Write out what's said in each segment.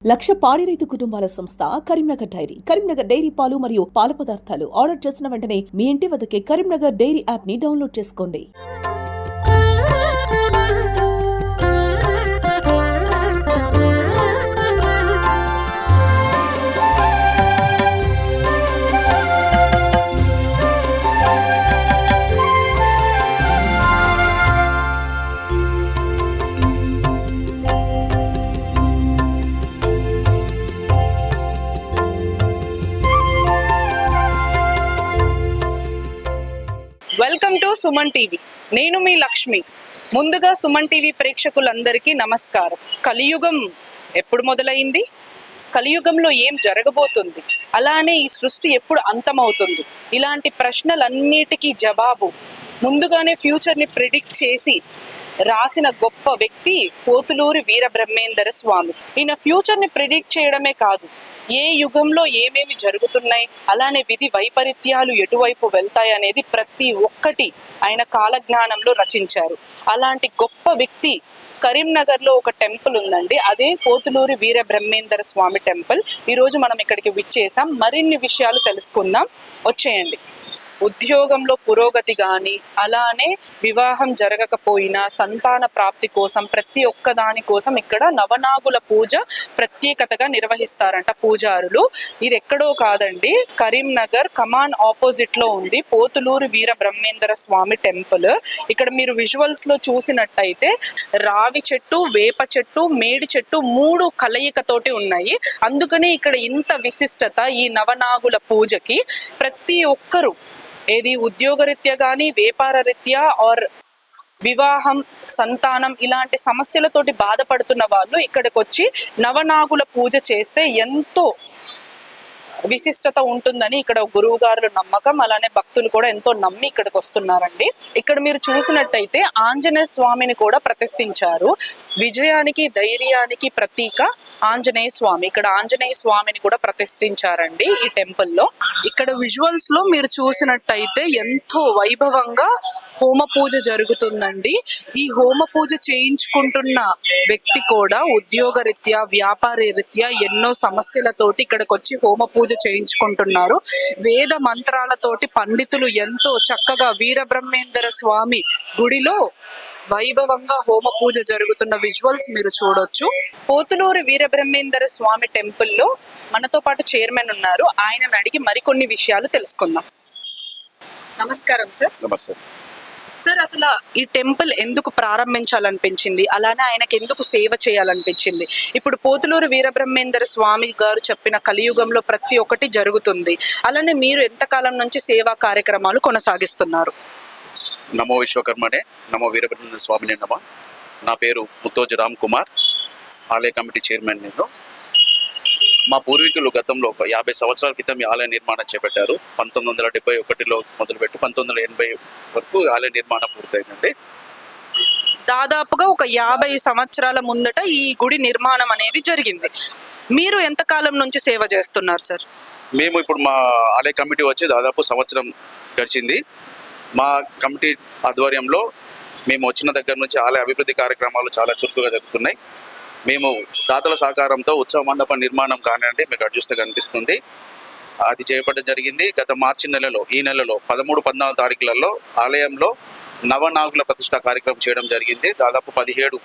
లక్ష పాడి రైతు కుటుంబాల సంస్థ కరీంనగర్ డైరీ. కరీంనగర్ డైరీ పాలు మరియు పాల పదార్థాలు ఆర్డర్ చేసిన వెంటనే మీ ఇంటి వద్దకే కరీంనగర్ డైరీ యాప్ ని డౌన్లోడ్ చేసుకోండి. Welcome to Suman TV. నేను మీ లక్ష్మి. ముందుగా సుమన్ టీవీ ప్రేక్షకులందరికీ నమస్కారం. కలియుగం ఎప్పుడు మొదలైంది, కలియుగంలో ఏం జరగబోతుంది, అలానే ఈ సృష్టి ఎప్పుడు అంతమవుతుంది, ఇలాంటి ప్రశ్నలన్నిటికీ జవాబు ముందుగానే ఫ్యూచర్ని ప్రిడిక్ట్ చేసి రాసిన గొప్ప వ్యక్తి పోతులూరి వీరబ్రహ్మేందర స్వామి. ఈయన ఫ్యూచర్ని ప్రిడిక్ట్ చేయడమే కాదు, ఏ యుగంలో ఏమేమి జరుగుతున్నాయి, అలానే విధి వైపరీత్యాలు ఎటువైపు వెళ్తాయి అనేది ప్రతి ఒక్కటి ఆయన కాలజ్ఞానంలో రచించారు. అలాంటి గొప్ప వ్యక్తి కరీంనగర్లో ఒక టెంపుల్ ఉందండి, అదే పోతులూరి వీరబ్రహ్మేందర స్వామి టెంపుల్. ఈరోజు మనం ఇక్కడికి విచ్చేసాం. మరిన్ని విషయాలు తెలుసుకుందాం, వచ్చేయండి. ఉద్యోగంలో పురోగతి కానీ, అలానే వివాహం జరగకపోయినా సంతాన ప్రాప్తి కోసం ప్రతి ఒక్క దాని కోసం ఇక్కడ నవనాగుల పూజ ప్రత్యేకతగా నిర్వహిస్తారంట పూజారులు. ఇది ఎక్కడో కాదండి, కరీంనగర్ కమాన్ ఆపోజిట్ లో ఉంది పోతులూరి వీరబ్రహ్మేందర స్వామి టెంపుల్. ఇక్కడ మీరు విజువల్స్ లో చూసినట్టయితే రావి చెట్టు, వేప చెట్టు, మేడి చెట్టు మూడు కలయికతోటి ఉన్నాయి. అందుకని ఇక్కడ ఇంత విశిష్టత ఈ నవనాగుల పూజకి. ప్రతి ఒక్కరు ఏది ఉద్యోగరీత్యా కానీ, వ్యాపార రీత్యా ఆర్ వివాహం, సంతానం ఇలాంటి సమస్యలతోటి బాధపడుతున్న వాళ్ళు ఇక్కడికి వచ్చి నవనాగుల పూజ చేస్తే ఎంతో విశిష్టత ఉంటుందని ఇక్కడ గురువు గారుల నమ్మకం. అలానే భక్తులు కూడా ఎంతో నమ్మి ఇక్కడికి వస్తున్నారండి. ఇక్కడ మీరు చూసినట్టయితే ఆంజనేయ స్వామిని కూడా ప్రతిష్ఠించారు. విజయానికి, ధైర్యానికి ప్రతీక ఆంజనేయ స్వామి. ఇక్కడ ఆంజనేయ స్వామిని కూడా ప్రతిష్ఠించారండి ఈ టెంపుల్లో. ఇక్కడ విజువల్స్ లో మీరు చూసినట్టయితే ఎంతో వైభవంగా హోమ పూజ జరుగుతుందండి. ఈ హోమ పూజ చేయించుకుంటున్న వ్యక్తి కూడా ఉద్యోగ రీత్యా, వ్యాపార రీత్యా ఎన్నో సమస్యలతోటి ఇక్కడికి వచ్చి హోమ పూజ చేయించుకుంటున్నారు. వేద మంత్రాలతోటి పండితులు ఎంతో చక్కగా వీరబ్రహ్మేందర స్వామి గుడిలో వైభవంగా హోమ పూజ జరుగుతున్న విజువల్స్ మీరు చూడొచ్చు. పోతులూరి వీరబ్రహ్మేందర స్వామి టెంపుల్లో మనతో పాటు చైర్మన్ ఉన్నారు, ఆయనను అడిగి మరికొన్ని విషయాలు తెలుసుకుందాం. నమస్కారం సార్. నమస్తే సార్, అసలు ఈ టెంపుల్ ఎందుకు ప్రారంభించాలనిపించింది, అలానే ఆయనకి ఎందుకు సేవ చేయాలనిపించింది? ఇప్పుడు పోతులూరు వీరబ్రహ్మేందర స్వామి గారు చెప్పిన కలియుగంలో ప్రతి ఒక్కటి జరుగుతుంది, అలానే మీరు ఎంతకాలం నుంచి సేవా కార్యక్రమాలు కొనసాగిస్తున్నారు? నమో విశ్వకర్మనే, నమో వీరబ్రహ్మేందర స్వామినే నమ. నా పేరు ముత్తోజు రామ్ కుమార్, ఆలయ కమిటీ చైర్మన్. నేను మా పూర్వీకులు గతంలో ఒక 50 సంవత్సరాల క్రితం ఈ ఆలయ నిర్మాణం చేపట్టారు. 1971లో మొదలుపెట్టి 1980 వరకు ఆలయ నిర్మాణం పూర్తయిందండి. దాదాపుగా ఒక 50 సంవత్సరాల ముందట ఈ గుడి నిర్మాణం అనేది జరిగింది. మీరు ఎంతకాలం నుంచి సేవ చేస్తున్నారు సార్? మేము ఇప్పుడు మా ఆలయ కమిటీ వచ్చి దాదాపు సంవత్సరం గడిచింది. మా కమిటీ ఆధ్వర్యంలో మేము వచ్చిన దగ్గర నుంచి ఆలయ అభివృద్ధి కార్యక్రమాలు చాలా చురుకుగా జరుగుతున్నాయి. మేము దాతల సహకారంతో ఉత్సవ మండప నిర్మాణం కానివ్వండి, మీకు అటు చూస్తే కనిపిస్తుంది, అది చేపట్టడం జరిగింది. గత మార్చి నెలలో, ఈ నెలలో 13, 14 తారీఖులలో ఆలయంలో నవనాగుల ప్రతిష్ఠా కార్యక్రమం చేయడం జరిగింది. దాదాపు 17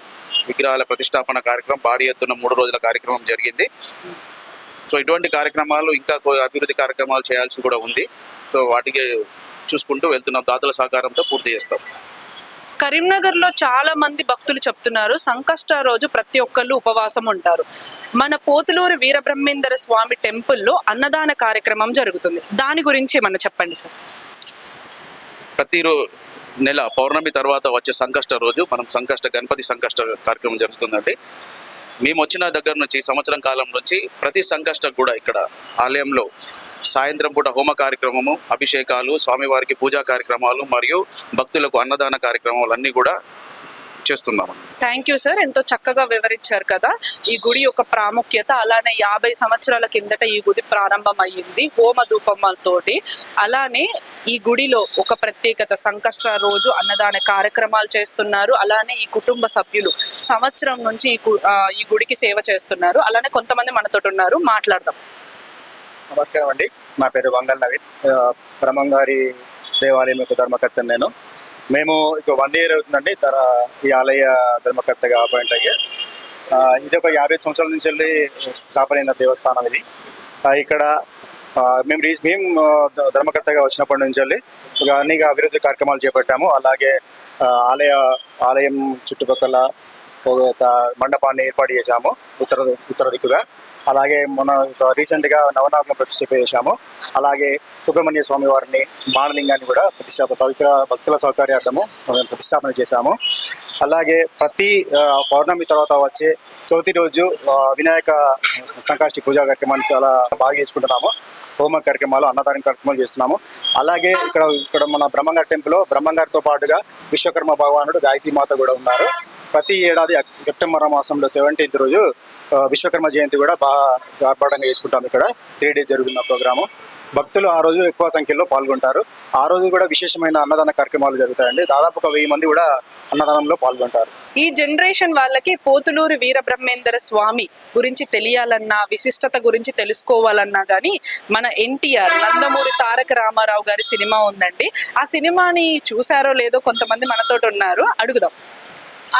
విగ్రహాల ప్రతిష్టాపన కార్యక్రమం భారీ ఎత్తున 3 రోజుల కార్యక్రమం జరిగింది. సో ఇటువంటి కార్యక్రమాలు ఇంకా అభివృద్ధి కార్యక్రమాలు చేయాల్సి కూడా ఉంది. సో వాటికి చూసుకుంటూ వెళ్తున్నాం, దాతల సహకారంతో పూర్తి చేస్తాం. కరీంనగర్లో చాలా మంది భక్తులు చెప్తున్నారు సంకష్ట రోజు ప్రతి ఒక్కళ్ళు ఉపవాసం ఉంటారు. మన పోతులూరి వీరబ్రహ్మేందర స్వామి టెంపుల్లో అన్నదాన కార్యక్రమం జరుగుతుంది, దాని గురించి ఏమన్నా చెప్పండి సార్. ప్రతి నెల పౌర్ణమి తర్వాత వచ్చే సంకష్ట రోజు మనం గణపతి సంకష్ట కార్యక్రమం జరుగుతుందండి. మేము వచ్చిన దగ్గర నుంచి సంవత్సరం కాలం నుంచి ప్రతి సంకష్ట కూడా ఇక్కడ ఆలయంలో సాయంత్రం పూట హోమ కార్యక్రమము, అభిషేకాలు, స్వామివారికి పూజా కార్యక్రమాలు మరియు భక్తులకు అన్నదాన కార్యక్రమాలు అన్నీ కూడా చేస్తున్నాము. థ్యాంక్ యూ సార్, ఎంతో చక్కగా వివరించారు కదా ఈ గుడి యొక్క ప్రాముఖ్యత. అలానే 50 సంవత్సరాల కిందట ఈ గుడి ప్రారంభం అయ్యింది హోమ ధూపములతోటి. అలానే ఈ గుడిలో ఒక ప్రత్యేకత, సంకష్ట రోజు అన్నదాన కార్యక్రమాలు చేస్తున్నారు. అలానే ఈ కుటుంబ సభ్యులు సంవత్సరం నుంచి ఈ గుడికి సేవ చేస్తున్నారు. అలానే కొంతమంది మనతో ఉన్నారు, మాట్లాడదాం. నమస్కారం అండి, నా పేరు వంగల్ నవీన్, బ్రహ్మంగారి దేవాలయం యొక్క ధర్మకర్త. మేము ఇక 1 year అవుతుందండి ఈ ఆలయ ధర్మకర్తగా అపాయింట్ అయ్యి. ఇది ఒక 50 సంవత్సరాల నుంచి వెళ్ళి స్థాపనైన దేవస్థానం ఇది. ఇక్కడ మేము ధర్మకర్తగా వచ్చినప్పటి నుంచి వెళ్ళి అనేక అభివృద్ధి కార్యక్రమాలు చేపట్టాము. అలాగే ఆలయం చుట్టుపక్కల ఒక మండపాన్ని ఏర్పాటు చేశాము ఉత్తర దిక్కుగా. అలాగే మన రీసెంట్గా నవనాథుల ప్రతిష్ఠ చేశాము. అలాగే సుబ్రహ్మణ్య స్వామి వారిని, బాణలింగాన్ని కూడా పవిత్ర భక్తుల సౌకర్యార్థము ప్రతిష్టాపన చేశాము. అలాగే ప్రతి పౌర్ణమి తర్వాత వచ్చే చవితి రోజు వినాయక సంకష్టి పూజా కార్యక్రమాన్ని చాలా బాగా చేసుకుంటున్నాము. హోమ కార్యక్రమాలు, అన్నదాన కార్యక్రమాలు చేస్తున్నాము. అలాగే ఇక్కడ మన బ్రహ్మంగారి టెంపుల్లో బ్రహ్మంగారితో పాటుగా విశ్వకర్మ భగవానుడు, గాయత్రి మాత కూడా ఉన్నారు. ప్రతి ఏడాది సెప్టెంబర్ మాసంలో 17th రోజు విశ్వకర్మ జయంతి కూడా బాగా ఆర్భాటంగా చేసుకుంటాం. ఇక్కడ 3 days జరుగుతున్న ప్రోగ్రాము. భక్తులు ఆ రోజు ఎక్కువ సంఖ్యలో పాల్గొంటారు. ఆ రోజు కూడా విశేషమైన అన్నదాన కార్యక్రమాలు జరుగుతాయండి. దాదాపు ఒక 1000 మంది కూడా అన్నదానంలో పాల్గొంటారు. ఈ జనరేషన్ వాళ్ళకి పోతులూరు వీరబ్రహ్మేంద్ర స్వామి గురించి తెలియాలన్నా, విశిష్టత గురించి తెలుసుకోవాలన్నా కానీ మన ఎన్టీఆర్ నందమూరి తారక రామారావు గారి సినిమా ఉందండి. ఆ సినిమాని చూసారో లేదో కొంతమంది మనతో ఉన్నారు, అడుగుదాం.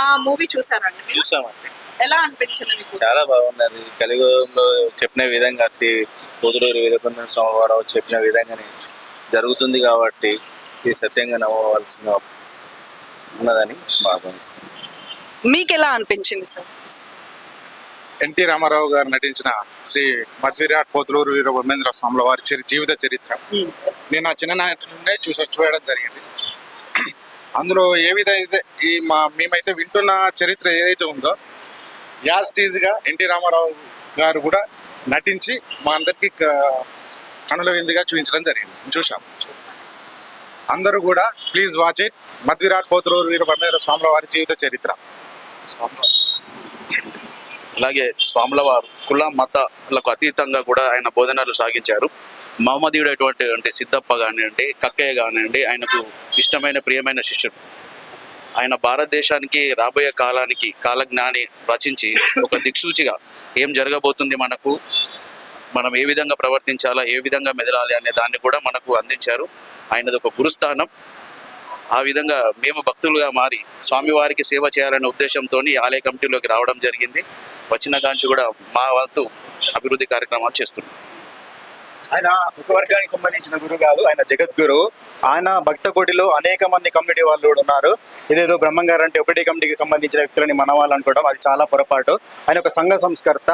ఆ మూవీ చూసారండి? చూసామండి. ఎలా అనిపించింది మీకు? చాలా బాగున్నది. కలియుగంలో చెప్పిన విధంగా శ్రీ పోతులూరు వీరబ్రహ్మేంద్ర స్వామి వారు చెప్పిన విధంగానే జరుగుతుంది కాబట్టి ఇది సత్యంగా నమ్మవలసిన ఉన్నదని భావిస్తుంది. మీకు ఎలా అనిపించింది సార్? ఎన్టీ రామారావు గారు నటించిన శ్రీ మధ్విరాట్ పోతులూరు వీరబ్రహ్మేంద్ర స్వాముల వారి జీవిత చరిత్ర నేను ఆ చిన్ననాటి నుండే చూడడం జరిగింది. అందులో ఏ విధంగా మేమైతే వింటున్న చరిత్ర ఏదైతే ఉందో యాస్టీజ్గా ఎన్టీ రామారావు గారు కూడా నటించి మా అందరికీ కనుల విందుగా చూపించడం జరిగింది, చూసాం. అందరూ కూడా please watch it. Madvirat Pothuluru Veerabrahmendra స్వాముల వారి జీవిత చరిత్ర. అలాగే స్వాముల వారు కుల మతాలకు అతీతంగా కూడా ఆయన బోధనలు సాగించారు. మహమ్మదీయుడైనటువంటి సిద్ధప్ప కానివ్వండి, కక్కయ్య కానివ్వండి, ఆయనకు ఇష్టమైన ప్రియమైన శిష్యుడు. ఆయన భారతదేశానికి రాబోయే కాలానికి కాలజ్ఞాని రచించి ఒక దిక్సూచిగా ఏం జరగబోతుంది, మనం ఏ విధంగా ప్రవర్తించాలా, ఏ విధంగా మెదలాలి అనే దాన్ని కూడా మనకు అందించారు. ఆయనది ఒక గురుస్థానం. ఆ విధంగా మేము భక్తులుగా మారి స్వామివారికి సేవ చేయాలనే ఉద్దేశంతో ఆలయ కమిటీలోకి రావడం జరిగింది. వచ్చిన కాంచి కూడా మా వంతు అభివృద్ధి కార్యక్రమాలు చేస్తున్నాం. ఆయన ఒక వర్గానికి సంబంధించిన గురువు కాదు, ఆయన జగద్గురు. ఆయన భక్త కోటిలో అనేక మంది కమిటీ వాళ్ళు కూడా ఉన్నారు. ఇదేదో బ్రహ్మంగారు అంటే ఒకటే కమిటీకి సంబంధించిన వ్యక్తులని మన వాళ్ళు అనుకోవడం అది చాలా పొరపాటు. ఆయన ఒక సంఘ సంస్కర్త.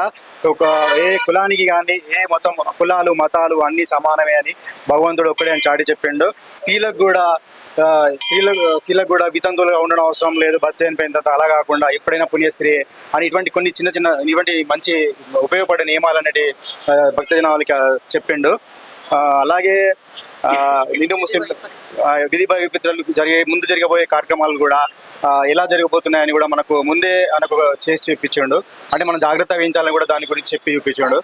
ఏ కులానికి కానీ ఏ కులాలు మతాలు అన్ని సమానమే అని భగవంతుడు ఒక్కడే అని చాటి చెప్పిండు. స్త్రీలకు కూడా వితంతులుగా ఉండడం అవసరం లేదు, భర్త చనిపోయిన తర్వాత. అలా కాకుండా ఎప్పుడైనా పుణ్యశ్రీ అని ఇటువంటి ఇటువంటి మంచి ఉపయోగపడే నియమాలు అనేటి భక్తజనాలకి చెప్పిండు. అలాగే హిందూ ముస్లిం విధి వైపరీత్యాలు ముందు జరగబోయే కార్యక్రమాలు కూడా ఎలా జరగబోతున్నాయని కూడా మనకు ముందే ఆయనకు చేసి చూపించాడు. అంటే మనం జాగ్రత్త వహించాలని కూడా దాని గురించి చెప్పి చూపించాడు.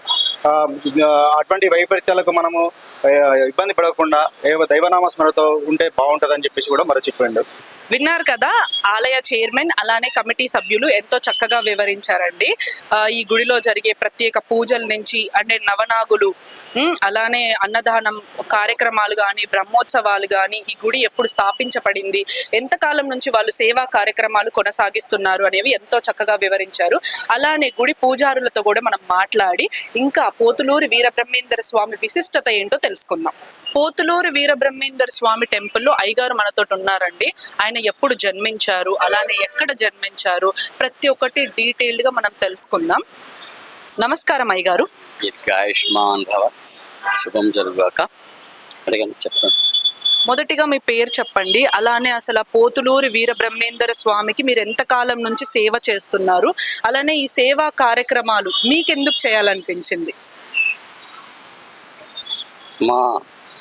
అటువంటి వైపరీత్యాలకు మనము ఇబ్బంది పడకుండా దైవనామ స్మరణతో ఉంటే బాగుంటుందని చెప్పేసి కూడా మరి చెప్పిండు. విన్నారు కదా, ఆలయ చైర్మన్ అలానే కమిటీ సభ్యులు ఎంతో చక్కగా వివరించారండి. ఈ గుడిలో జరిగే ప్రత్యేక పూజల నుంచి అంటే నవనాగులు, అలానే అన్నదానం కార్యక్రమాలు కానీ, బ్రహ్మోత్సవాలు కానీ, ఈ గుడి ఎప్పుడు స్థాపించబడింది, ఎంతకాలం నుంచి వాళ్ళు సేవా కార్యక్రమాలు కొనసాగిస్తున్నారు అనేవి ఎంతో చక్కగా వివరించారు. అలానే గుడి పూజారులతో కూడా మనం మాట్లాడి ఇంకా పోతులూరు వీరబ్రహ్మేంద్ర స్వామి విశిష్టత ఏంటో తెలుసుకుందాం. పోతులూరు వీరబ్రహ్మేంద్ర స్వామి టెంపుల్లో అయ్యగారు మనతో ఉన్నారండి. ఆయన ఎప్పుడు జన్మించారు, అలానే ఎక్కడ జన్మించారు, ప్రతి ఒక్కటి డీటెయిల్డ్ గా మనం తెలుసుకుందాం. నమస్కారం అయ్యగారు. ఆయుష్మాన్ భవ, శుభం జరుగుగాక. అడిగాను, చెప్తాను. మొదటిగా మీ పేరు చెప్పండి, అలానే అసలు పోతులూరు వీరబ్రహ్మేంద్ర స్వామికి మీరు ఎంతకాలం నుంచి సేవ చేస్తున్నారు, అలానే ఈ సేవా కార్యక్రమాలు మీకెందుకు చేయాలనిపించింది?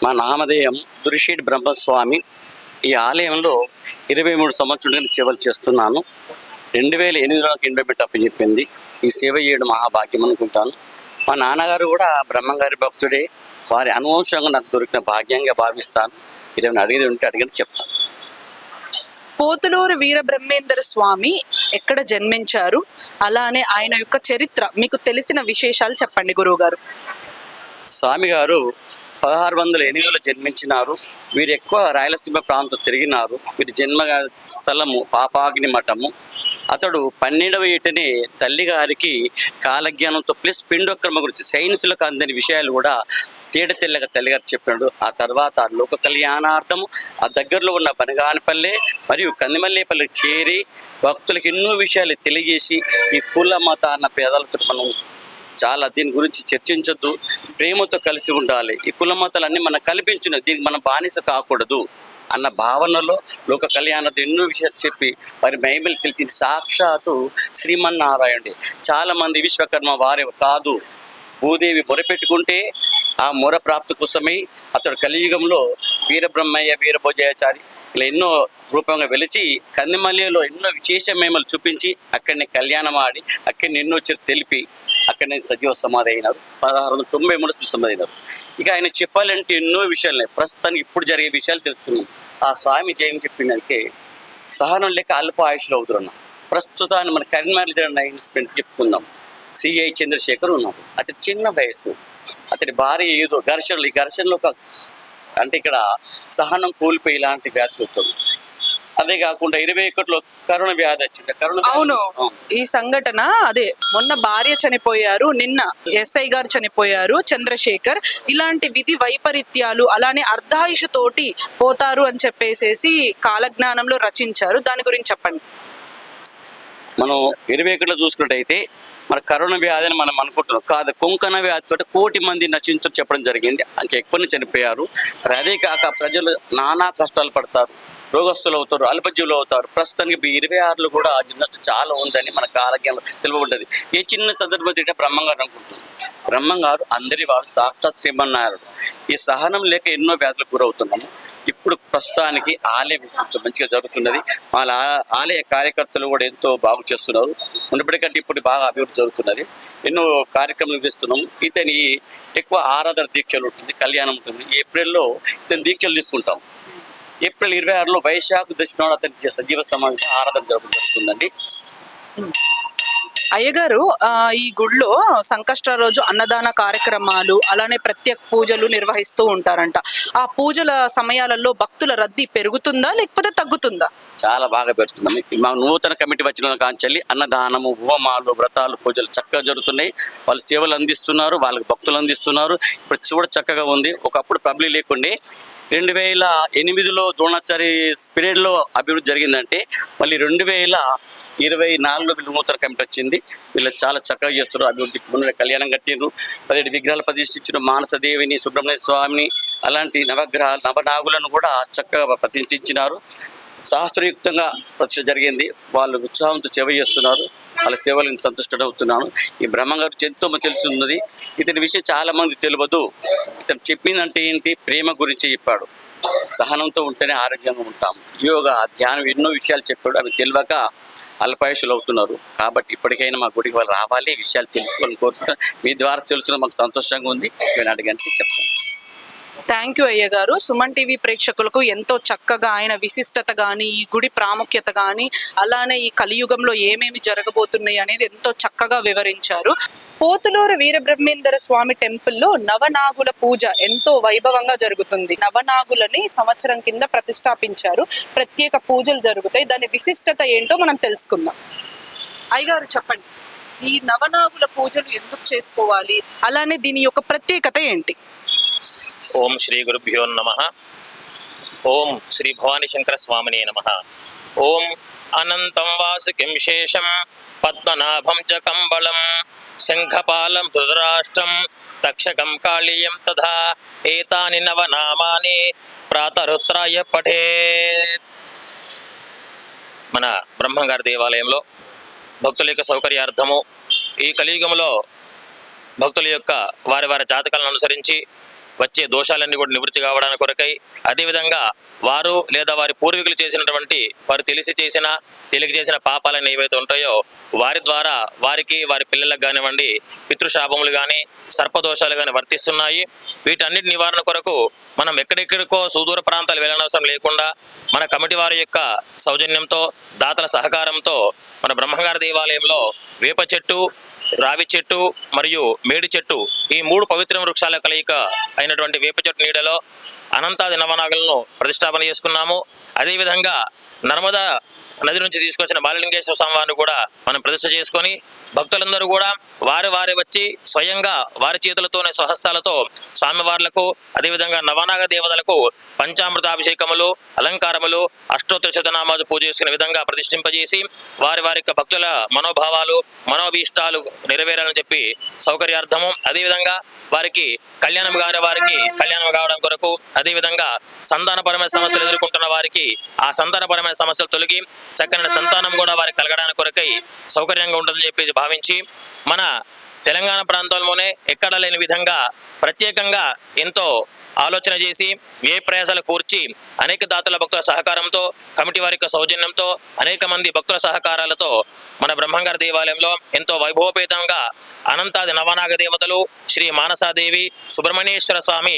మా నామధేయం దురిషేడ్ బ్రహ్మస్వామి. ఈ ఆలయంలో 23 సంవత్సరాలు సేవలు చేస్తున్నాను. 2008లో నాకు ఎండోమెంట్ అప్పచెప్పింది. ఈ సేవ చేయడం మహాభాగ్యం అనుకుంటాను. మా నాన్నగారు కూడా బ్రహ్మంగారి భక్తుడే. వారి అనవసరంగా నాకు దొరికిన భాగ్యంగా భావిస్తాను. ఏదైనా అడిగేది ఉంటే అడిగిన చెప్తాను. పోతులూరు వీరబ్రహ్మేంద్ర స్వామి ఎక్కడ జన్మించారు, అలానే ఆయన యొక్క చరిత్ర మీకు తెలిసిన విశేషాలు చెప్పండి గురువు గారు. స్వామి గారు 1608లో జన్మించినారు. వీరు ఎక్కువ రాయలసీమ ప్రాంతం తిరిగినారు. వీరి జన్మ స్థలము పాపాగ్ని మఠము. అతడు 12వ ఏటనే తల్లిగారికి కాలజ్ఞానంతో ప్లస్ పిండోక్రమ గురించి సైన్స్లకు అందని విషయాలు కూడా తేడతెల్లగా తల్లిగారు చెప్పినాడు. ఆ తర్వాత లోక కళ్యాణార్థము ఆ దగ్గరలో ఉన్న బనగానపల్లె మరియు కందిమల్లేపల్లికి చేరి భక్తులకు ఎన్నో విషయాలు తెలియజేసి ఈ కుల మత అన్న భేదాలతో మనం చాలా దీని గురించి చర్చించొద్దు, ప్రేమతో కలిసి ఉండాలి, ఈ కుల మతాలన్నీ మనం కల్పించిన దీనికి మనం బానిస కాకూడదు అన్న భావనలో లోక కళ్యాణతో ఎన్నో విషయాలు చెప్పి వారి బైబిల్ తెలిసింది సాక్షాత్తు శ్రీమన్నారాయణుడి. చాలామంది విశ్వకర్మ వారే కాదు, భూదేవి మొరపెట్టుకుంటే ఆ మొర ప్రాప్తి కోసమై అతడు కలియుగంలో వీరబ్రహ్మయ్య వీరభోజయాచారి ఇలా ఎన్నో రూపంగా వెలిచి కందిమల్లిలో ఎన్నో విశేష మేమలు చూపించి అక్కడనే కళ్యాణం ఆడి అక్కడనే ఎన్నో తెలిపి అక్కడనే సజీవ సమాధి అయినారు. 1693 సమాధి అయినారు. ఇక ఆయన చెప్పాలంటే ఎన్నో విషయాలు ప్రస్తుతానికి ఇప్పుడు జరిగే విషయాలు తెలుసుకున్నాం. ఆ స్వామి జయం చెప్పిందంటే సహనం లేక అల్ప ఆయుష్లో అవుతున్నా. ప్రస్తుతాన్ని మన కరీంనగర్ ఇన్సిడెంట్ చెప్పుకుందాం. సిఐ చంద్రశేఖర్ ఉన్నాడు. అతడి చిన్న వయస్సు, అతడి భార్య ఏదో ఘర్షణలు, ఈ ఘర్షణలో అంటే ఇక్కడ సహనం కోల్పోయి ఇలాంటి వ్యాధి వస్తుంది. అదే కాకుండా 21లో కరోనా వ్యాధి వచ్చింది. అవును, ఈ సంఘటన అదే మొన్న భార్య చనిపోయారు, నిన్న ఎస్ఐ గారు చనిపోయారు చంద్రశేఖర్. ఇలాంటి విధి వైపరీత్యాలు అలానే అర్ధాయుషు తోటి పోతారు అని చెప్పేసి కాలజ్ఞానంలో రచించారు. దాని గురించి చెప్పండి. మనం 21లో చూసుకున్నట్టయితే మన కరోనా వ్యాధిని మనం అనుకుంటున్నాం కాదు, కుంకణ వ్యాధితో 1 కోటి మంది నశించని చెప్పడం జరిగింది. ఇంకా ఎక్కువనే చనిపోయారు. అదే కాక ప్రజలు నానా కష్టాలు పడతారు, రోగస్తులు అవుతారు, అల్పజీవులు అవుతారు. ప్రస్తుతానికి 26లో కూడా నష్టం చాలా ఉందని మన కాలజ్ఞానం తెలుపబడ్డది. ఏ చిన్న సందర్భం తింటే బ్రహ్మంగారు అనుకుంటున్నాం. బ్రహ్మంగారు అందరి వారు సాక్షాత్ శ్రీమన్నారాయణుడు. ఈ సహనం లేక ఎన్నో వ్యాధులకు గురవుతున్నాము. ఇప్పుడు ప్రస్తుతానికి ఆలయం కొంచెం మంచిగా జరుగుతున్నది. వాళ్ళ ఆలయ కార్యకర్తలు కూడా ఎంతో బాగు చేస్తున్నారు. ఉన్నప్పటికంటే ఇప్పుడు బాగా అభివృద్ధి జరుగుతున్నది. ఎన్నో కార్యక్రమాలు నిర్వహిస్తున్నాము. ఇతని ఎక్కువ ఆరాధన దీక్షలు ఉంటుంది, కళ్యాణం ఉంటుంది. ఏప్రిల్లో ఇతని దీక్షలు తీసుకుంటాం. ఏప్రిల్ 26లో వైశాఖ దశ నాడు అతని సజీవ సమాధి ఆరాధన జరుగుతుందండి. అయ్యగారు, ఈ గుడిలో సంకష్ట రోజు అన్నదాన కార్యక్రమాలు అలానే ప్రత్యేక పూజలు నిర్వహిస్తూ ఉంటారంట. ఆ పూజల సమయాలలో భక్తుల రద్దీ పెరుగుతుందా లేకపోతే తగ్గుతుందా? చాలా బాగా పెరుగుతుంది. మా నూతన కమిటీ వచ్చిన కాంచెల్లి అన్నదానము, హోమాలు, వ్రతాలు, పూజలు చక్కగా జరుగుతున్నాయి. వాళ్ళు సేవలు అందిస్తున్నారు, వాళ్ళకి భక్తులు అందిస్తున్నారు. ఇప్పుడు కూడా చక్కగా ఉంది. ఒకప్పుడు పబ్లిక్ లేకుండే 2008లో ద్రోణాచారి పీరియడ్లో అభివృద్ధి జరిగిందంటే మళ్ళీ 2024లో వీళ్ళు నూతన కమిటీ వచ్చింది. వీళ్ళు చాలా చక్కగా చేస్తున్నారు అభివృద్ధి. ముందు కళ్యాణం కట్టిండ్రు, 17 విగ్రహాలు ప్రతిష్ఠించారు. మానసదేవిని, సుబ్రహ్మణ్య స్వామిని, అలాంటి నవగ్రహాలు నవనాగులను కూడా చక్కగా ప్రతిష్ఠించినారు. శాస్త్రయుక్తంగా ప్రతిష్ఠ జరిగింది. వాళ్ళు ఉత్సాహంతో సేవ చేస్తున్నారు. వాళ్ళ సేవలను సంతుష్టమవుతున్నాను. ఈ బ్రహ్మంగారు ఎంతో తెలుసున్నది. ఇతని విషయం చాలా మంది తెలియదు. ఇతను చెప్పిందంటే ఏంటి, ప్రేమ గురించి చెప్పాడు. సహనంతో ఉంటేనే ఆరోగ్యంగా ఉంటాం. యోగా, ధ్యానం ఎన్నో విషయాలు చెప్పాడు. అవి తెలియక అల్పాయుషులు అవుతున్నారు. కాబట్టి ఇప్పటికైనా మా గుడికి వాళ్ళు రావాలి, విషయాలు తెలుసుకోవాలని కోరుకుంటున్నాను. మీ ద్వారా తెలుసుకున్న మాకు సంతోషంగా ఉంది. నేను అడిగానికి చెప్తాను. థ్యాంక్ యూ అయ్య గారు. సుమన్ టీవీ ప్రేక్షకులకు ఎంతో చక్కగా ఆయన విశిష్టత కానీ, ఈ గుడి ప్రాముఖ్యత కానీ, అలానే ఈ కలియుగంలో ఏమేమి జరగబోతున్నాయి అనేది ఎంతో చక్కగా వివరించారు. పోతులూరు వీరబ్రహ్మేంద్ర స్వామి టెంపుల్లో నవనాగుల పూజ ఎంతో వైభవంగా జరుగుతుంది. నవనాగులని సంవత్సరం కింద ప్రతిష్టాపించారు. ప్రత్యేక పూజలు జరుగుతాయి. దాని విశిష్టత ఏంటో మనం తెలుసుకుందాం. అయ్యగారు చెప్పండి, ఈ నవనాగుల పూజలు ఎందుకు చేసుకోవాలి, అలానే దీని యొక్క ప్రత్యేకత ఏంటి? ఓం శ్రీ గురుభ్యో నమః. ఓం శ్రీ భవానీ శంకర స్వామినే నమః. ఓం అనంతం వాసుకిం శేషం పద్మనాభం చ కంబళం శంఖపాలం ధృతరాష్ట్రం తక్షకం కాళీయం తథా ఏతాని నవనామాని ప్రాతరుత్రాయ పఠేత్. మన బ్రహ్మంగారి దేవాలయంలో భక్తుల యొక్క సౌకర్యార్థము ఈ కలియుగంలో భక్తుల యొక్క వారి వారి జాతకాలను అనుసరించి వచ్చే దోషాలన్నీ కూడా నివృత్తి కావడానికి కొరకై, అదేవిధంగా వారు లేదా వారి పూర్వీకులు చేసినటువంటి, వారు తెలిసి చేసిన తెలియక చేసిన పాపాలన్నీ ఏవైతే ఉంటాయో వారి ద్వారా వారికి వారి పిల్లలకు కానివ్వండి పితృశాపములు కానీ సర్పదోషాలు కానీ వర్తిస్తున్నాయి. వీటన్నిటి నివారణ కొరకు మనం ఎక్కడెక్కడికో సుదూర ప్రాంతాలు వెళ్ళనవసరం లేకుండా మన కమిటీ వారి యొక్క సౌజన్యంతో, దాతల సహకారంతో మన బ్రహ్మంగారి దేవాలయంలో వేప చెట్టు, రావి చెట్టు మరియు మేడి చెట్టు, ఈ 3 పవిత్ర వృక్షాల కలయిక అయినటువంటి వేప చెట్టు నీడలో అనంతాది నవనాగులను ప్రతిష్టాపన చేసుకున్నాము. అదేవిధంగా నర్మదా నది నుంచి తీసుకొచ్చిన బాలలింగేశ్వర స్వామి వారిని కూడా మనం ప్రతిష్ఠ చేసుకొని భక్తులందరూ కూడా వారి వచ్చి స్వయంగా వారి చేతులతోనే స్వహస్తాలతో స్వామివార్లకు అదేవిధంగా నవనాగ దేవతలకు పంచామృతాభిషేకములు, అలంకారములు, అష్టోత్తర శతనామాలు పూజ చేసుకునే విధంగా ప్రతిష్ఠింపజేసి వారి యొక్క భక్తుల మనోభావాలు మనోభీష్టాలు నెరవేరాలని చెప్పి సౌకర్యార్థము, అదేవిధంగా వారికి కళ్యాణం కాని వారికి కళ్యాణం కావడం కొరకు, అదేవిధంగా సంతానపరమైన సమస్యలు ఎదుర్కొంటున్న వారికి ఆ సంతానపరమైన సమస్యలు తొలగి చక్కని సంతానం కూడా వారికి కలగడానికి కొరకై సౌకర్యంగా ఉంటుందని చెప్పి భావించి మన తెలంగాణ ప్రాంతంలోనే ఎక్కడ లేని విధంగా ప్రత్యేకంగా ఎంతో ఆలోచన చేసి వ్యయ ప్రయాసాలు కూర్చి అనేక దాతల భక్తుల సహకారంతో, కమిటీ వారి యొక్క సౌజన్యంతో, అనేక మంది భక్తుల సహకారాలతో మన బ్రహ్మంగారి దేవాలయంలో ఎంతో వైభవపేతంగా అనంతాది నవనాగ దేవతలు, శ్రీ మానసాదేవి, సుబ్రహ్మణ్యేశ్వర స్వామి,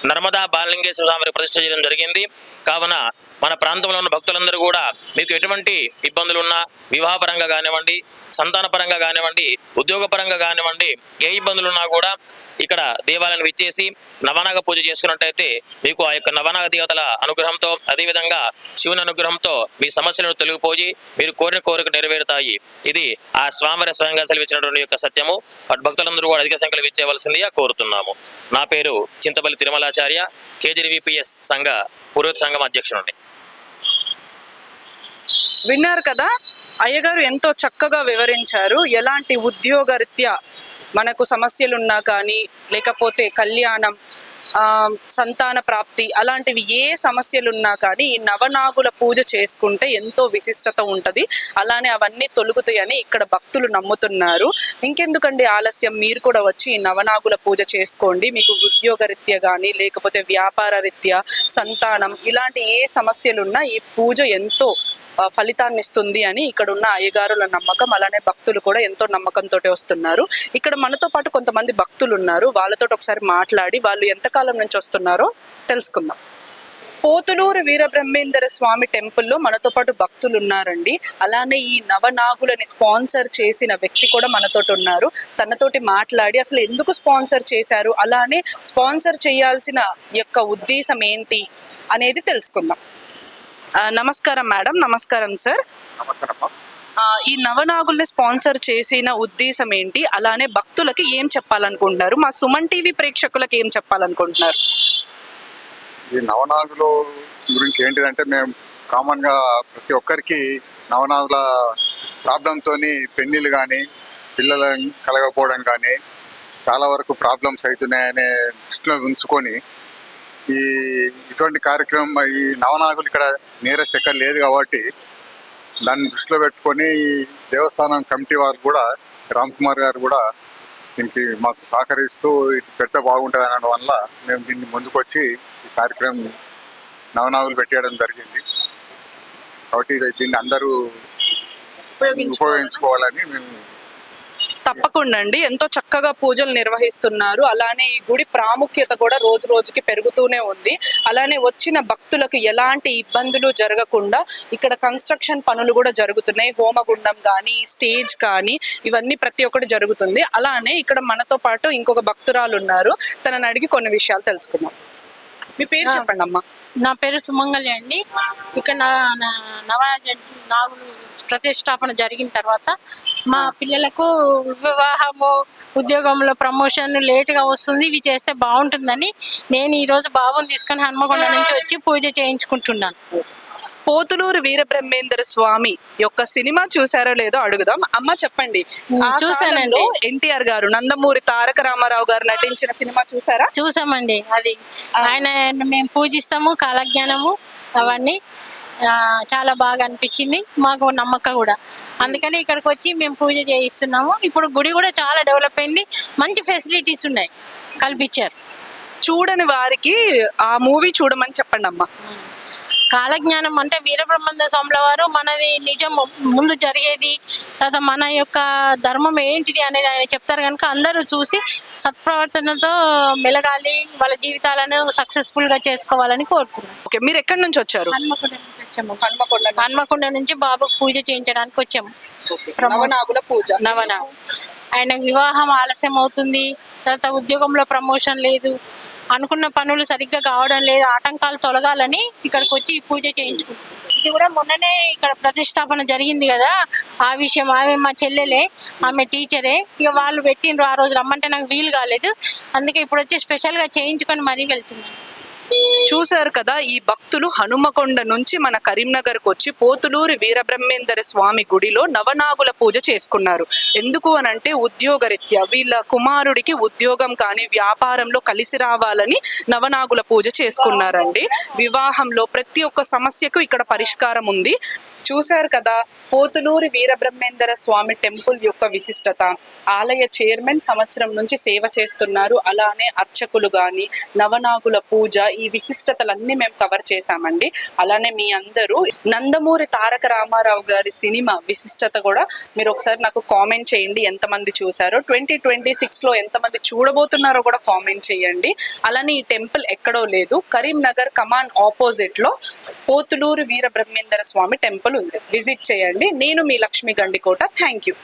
నర్మదా బాలలింగేశ్వర స్వామి ప్రతిష్ఠ చేయడం జరిగింది. కావున మన ప్రాంతంలో ఉన్న భక్తులందరూ కూడా మీకు ఎటువంటి ఇబ్బందులున్నా వివాహపరంగా కానివ్వండి, సంతానపరంగా కానివ్వండి, ఉద్యోగపరంగా కానివ్వండి, ఏ ఇబ్బందులున్నా కూడా ఇక్కడ దేవాలయాన్ని విచ్చేసి నవనాగ పూజ చేసుకున్నట్టయితే మీకు ఆ యొక్క నవనాగ దేవతల అనుగ్రహంతో, అదేవిధంగా శివుని అనుగ్రహంతో మీ సమస్యలను తొలగిపోయి మీరు కోరిన కోరిక నెరవేరుతాయి. ఇది ఆ స్వామివారి స్వయంగా సెలవిచ్చినటువంటి యొక్క సత్యము. భక్తులందరూ కూడా అధిక సంఖ్యలో విచ్చేయవలసిందిగా కోరుతున్నాము. నా పేరు చింతపల్లి తిరుమలాచార్య, KJDVPS సంఘ పురోహిత సంఘం అధ్యక్షుడు. విన్నారు కదా, అయ్యగారు ఎంతో చక్కగా వివరించారు. ఎలాంటి ఉద్యోగరీత్యా మనకు సమస్యలున్నా కానీ, లేకపోతే కళ్యాణం, సంతాన ప్రాప్తి, అలాంటివి ఏ సమస్యలున్నా కానీ ఈ నవనాగుల పూజ చేసుకుంటే ఎంతో విశిష్టత ఉంటుంది. అలానే అవన్నీ తొలుగుతాయని ఇక్కడ భక్తులు నమ్ముతున్నారు. ఇంకెందుకండి ఆలస్యం, మీరు కూడా వచ్చి ఈ నవనాగుల పూజ చేసుకోండి. మీకు ఉద్యోగరీత్యా కానీ, లేకపోతే వ్యాపార రీత్యా, సంతానం, ఇలాంటి ఏ సమస్యలున్నా ఈ పూజ ఎంతో ఫలితాన్ని ఇస్తుంది అని ఇక్కడ ఉన్న అయ్యగారుల నమ్మకం. అలానే భక్తులు కూడా ఎంతో నమ్మకంతో వస్తున్నారు. ఇక్కడ మనతో పాటు కొంతమంది భక్తులు ఉన్నారు. వాళ్ళతో ఒకసారి మాట్లాడి వాళ్ళు ఎంతకాలం నుంచి వస్తున్నారో తెలుసుకుందాం. పోతులూరు వీరబ్రహ్మేంద్ర స్వామి టెంపుల్లో మనతో పాటు భక్తులు ఉన్నారండి. అలానే ఈ నవనాగులని స్పాన్సర్ చేసిన వ్యక్తి కూడా మనతో ఉన్నారు. తనతోటి మాట్లాడి అసలు ఎందుకు స్పాన్సర్ చేశారు, అలానే స్పాన్సర్ చేయాల్సిన యొక్క ఉద్దేశం ఏంటి అనేది తెలుసుకుందాం. నమస్కారం మేడం. నమస్కారం సార్. ఈ నవనాగుల్ని స్పాన్సర్ చేసిన ఉద్దేశం ఏంటి, అలానే భక్తులకి ఏం చెప్పాలనుకుంటున్నారు, మా సుమన్ టీవీ ప్రేక్షకులకి ఏం చెప్పాలనుకుంటున్నారు? ఈ నవనాగుల గురించి ఏంటిదంటే, మేము కామన్గా ప్రతి ఒక్కరికి నవనాగుల ప్రాబ్లంతో పెళ్ళిళ్ళు కానీ, పిల్లలు కలగకపోవడం కానీ చాలా వరకు ప్రాబ్లమ్స్ అవుతున్నాయనే దృష్టిలో ఉంచుకొని ఇటువంటి కార్యక్రమం, ఈ నవనాగులు ఇక్కడ నియరెస్ట్ ఎక్కడ లేదు కాబట్టి దాన్ని దృష్టిలో పెట్టుకొని ఈ దేవస్థానం కమిటీ వారు కూడా, రామ్ కుమార్ గారు కూడా దీనికి మాకు సహకరిస్తూ ఇది పెడితే బాగుంటుంది అనడం వల్ల మేము దీన్ని ముందుకొచ్చి ఈ కార్యక్రమం నవనాగులు పెట్టేయడం జరిగింది. కాబట్టి దీన్ని అందరూ ఉపయోగించుకోవాలని మేము. తప్పకుండా అండి, ఎంతో చక్కగా పూజలు నిర్వహిస్తున్నారు. అలానే ఈ గుడి ప్రాముఖ్యత కూడా రోజు రోజుకి పెరుగుతూనే ఉంది. అలానే వచ్చిన భక్తులకు ఎలాంటి ఇబ్బందులు జరగకుండా ఇక్కడ కన్స్ట్రక్షన్ పనులు కూడా జరుగుతున్నాయి. హోమగుండం కానీ, స్టేజ్ కానీ, ఇవన్నీ ప్రతి ఒక్కటి జరుగుతుంది. అలానే ఇక్కడ మనతో పాటు ఇంకొక భక్తురాలు ఉన్నారు. తనని అడిగి కొన్ని విషయాలు తెలుసుకుందాం. మీ పేరు చెప్పండి అమ్మా. నా పేరు సుమంగళి అండి. ఇక్కడ నాగులు ప్రతిష్టాపన జరిగిన తర్వాత మా పిల్లలకు వివాహము, ఉద్యోగంలో ప్రమోషన్ లేటుగా వస్తుంది, ఇవి చేస్తే బాగుంటుందని నేను ఈరోజు బాబుని తీసుకొని హనుమకొండ నుంచి వచ్చి పూజ చేయించుకుంటున్నాను. పోతులూరు వీరబ్రహ్మేంద్ర స్వామి యొక్క సినిమా చూసారో లేదో అడుగుదాం. అమ్మ చెప్పండి. చూసానండి. ఎన్టీఆర్ గారు, నందమూరి తారక రామారావు గారు నటించిన సినిమా చూసారా? చూసామండి. అది ఆయన మేము పూజిస్తాము, కాలజ్ఞానము అవన్నీ చాలా బాగా అనిపించింది మాకు, నమ్మకం కూడా. అందుకని ఇక్కడికి వచ్చి మేము పూజ చేయిస్తున్నాము. ఇప్పుడు గుడి కూడా చాలా డెవలప్ అయింది, మంచి ఫెసిలిటీస్ ఉన్నాయి, కల్పించారు. చూడని వారికి ఆ మూవీ చూడమని చెప్పండి అమ్మా. కాలజ్ఞానం అంటే వీరబ్రహ్మేంద్ర స్వాముల వారు మనది నిజం ముందు జరిగేది, తర్వాత మన యొక్క ధర్మం ఏంటిది అనేది ఆయన చెప్తారు కనుక అందరూ చూసి సత్ప్రవర్తనతో మెలగాలి, వాళ్ళ జీవితాలను సక్సెస్ఫుల్ గా చేసుకోవాలని కోరుతున్నాను. ఓకే, మీరు ఎక్కడి నుంచి వచ్చారు? హన్మకొండ నుంచి బాబుకు పూజ చేయించడానికి వచ్చాము. నవనాగుల పూజ. నవనాగు ఆయన వివాహం ఆలస్యం అవుతుంది, తర్వాత ఉద్యోగంలో ప్రమోషన్ లేదు, అనుకున్న పనులు సరిగ్గా కావడం లేదు, ఆటంకాలు తొలగాలని ఇక్కడికి వచ్చి ఈ పూజ చేయించుకుంటాం. ఇది కూడా మొన్ననే ఇక్కడ ప్రతిష్టాపన జరిగింది కదా, ఆ విషయం ఆమె మా చెల్లెలే, ఆమె టీచరే, ఇక వాళ్ళు పెట్టిండ్రు, ఆ రోజు రమ్మంటే నాకు వీలు కాలేదు, అందుకే ఇప్పుడు వచ్చి స్పెషల్ గా చేయించుకొని మరీ వెళ్తున్నాను. చూశారు కదా, ఈ భక్తులు హనుమకొండ నుంచి మన కరీంనగర్కు వచ్చి పోతులూరి వీరబ్రహ్మేంద్ర స్వామి గుడిలో నవనాగుల పూజ చేసుకున్నారు. ఎందుకు అనంటే ఉద్యోగరీత్యా వీళ్ళ కుమారుడికి ఉద్యోగం కానీ వ్యాపారంలో కలిసి రావాలని నవనాగుల పూజ చేసుకున్నారండి. వివాహంలో ప్రతి ఒక్క సమస్యకు ఇక్కడ పరిష్కారం ఉంది. చూశారు కదా పోతులూరి వీరబ్రహ్మేంద్ర స్వామి టెంపుల్ యొక్క విశిష్టత. ఆలయ చైర్మన్ సంవత్సరం నుంచి సేవ చేస్తున్నారు, అలానే అర్చకులు కానీ నవనాగుల పూజ, ఈ విశిష్టతలన్నీ మేము కవర్ చేశామండి. అలానే మీ అందరూ నందమూరి తారక రామారావు గారి సినిమా విశిష్టత కూడా మీరు ఒకసారి నాకు కామెంట్ చేయండి, ఎంతమంది చూసారో, 2026లో ఎంతమంది చూడబోతున్నారో కూడా కామెంట్ చేయండి. అలానే ఈ టెంపుల్ ఎక్కడో లేదు, కరీంనగర్ కమాన్ ఆపోజిట్ లో పోతులూరి వీరబ్రహ్మేంద్ర స్వామి టెంపుల్ ఉంది, విజిట్ చేయండి. నేను మీ లక్ష్మి గండికోట. Thank you.